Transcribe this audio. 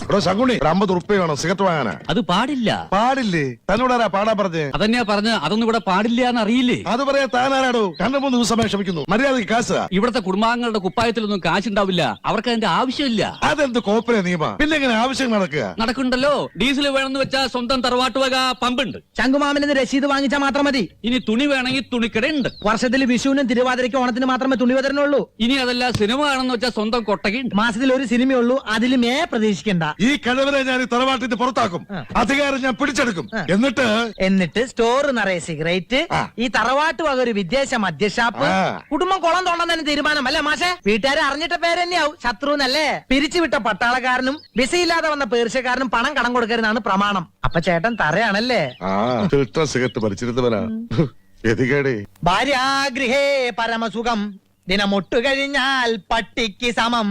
ഇവിടെ ശകുണി 50 ഉറുപ്പിക വേണം സിഗരറ്റ് വാങ്ങാനാ. അത് പാടില്ല. പാടില്ലേ? തന്നോടാരാ പാടാ പറഞ്ഞേ? അതന്നെയാ പറഞ്ഞ അതൊന്നും ഇവിടെ പാടില്ല എന്ന് അറിയില്ലേ? അത് പറയാ താനാരാടോ? 2-3 ദിവസമായി ക്ഷമിക്കുന്നു. മര്യാദക്ക് കാശാ. ഇവിടത്തെ കുടുംബാംഗങ്ങളുടെ കുപ്പായത്തിലൊന്നും കാശുണ്ടാവില്ല. അവർക്ക് അതിന്റെ ആവശ്യമില്ല. അതെന്ത് കോപ്പര നിയമ? പിന്നെ എങ്ങനെ ആവശ്യം നടക്കുക? നടക്കുന്നുണ്ടല്ലോ. ഡീസൽ വേണമെന്ന് വെച്ചാൽ സ്വന്തം തറവാട്ട് വക പമ്പുണ്ട്. ശംഖുമാമന് രസീത് വാങ്ങിച്ചാൽ മാത്രം മതി. ഇനി തുണി വേണമെങ്കിൽ തുണിക്കടയുണ്ട്. വർഷത്തിൽ വിഷുവിനും തിരുവാതിരയ്ക്കും ഓണത്തിന് മാത്രമേ തുണി വിതരണുള്ളൂ. ഇനി അതല്ല സിനിമ വേണമെന്ന് വെച്ചാൽ സ്വന്തം കൊട്ടകയുണ്ട്. മാസത്തിൽ ഒരു സിനിമയുള്ളൂ, അതിലും പ്രതീക്ഷിക്കണ്ട. ഈ കഴിവരെ ഞാൻ തറവാട്ടിന് പുറത്താക്കും. അധികാരം ഞാൻ പിടിച്ചെടുക്കും. എന്നിട്ട് സ്റ്റോർ നിറയെ സിഗരറ്റ്, ഈ തറവാട്ട് വക ഒരു വിദേശ മദ്യഷാപ്പ്, കുടുംബം കുളം തോണ്ടാൻ തന്നെ തീരുമാനം അല്ലേ മാഷെ? വീട്ടുകാരെ അറിഞ്ഞിട്ട പേര് തന്നെയാവും ശത്രുന്നല്ലേ? പിരിച്ചുവിട്ട പട്ടാളക്കാരനും വിസയില്ലാതെ വന്ന പേർഷ്യക്കാരനും പണം കടം കൊടുക്കരുതാണ് പ്രമാണം. അപ്പൊ ചേട്ടൻ തറയാണല്ലേ? സിഗരറ്റ് പരിച്ചിരുന്നവനാ. ഭാര്യാഗൃഹേ പരമസുഖം, ദിനമൊട്ടു കഴിഞ്ഞാൽ പട്ടിക്ക് സമം.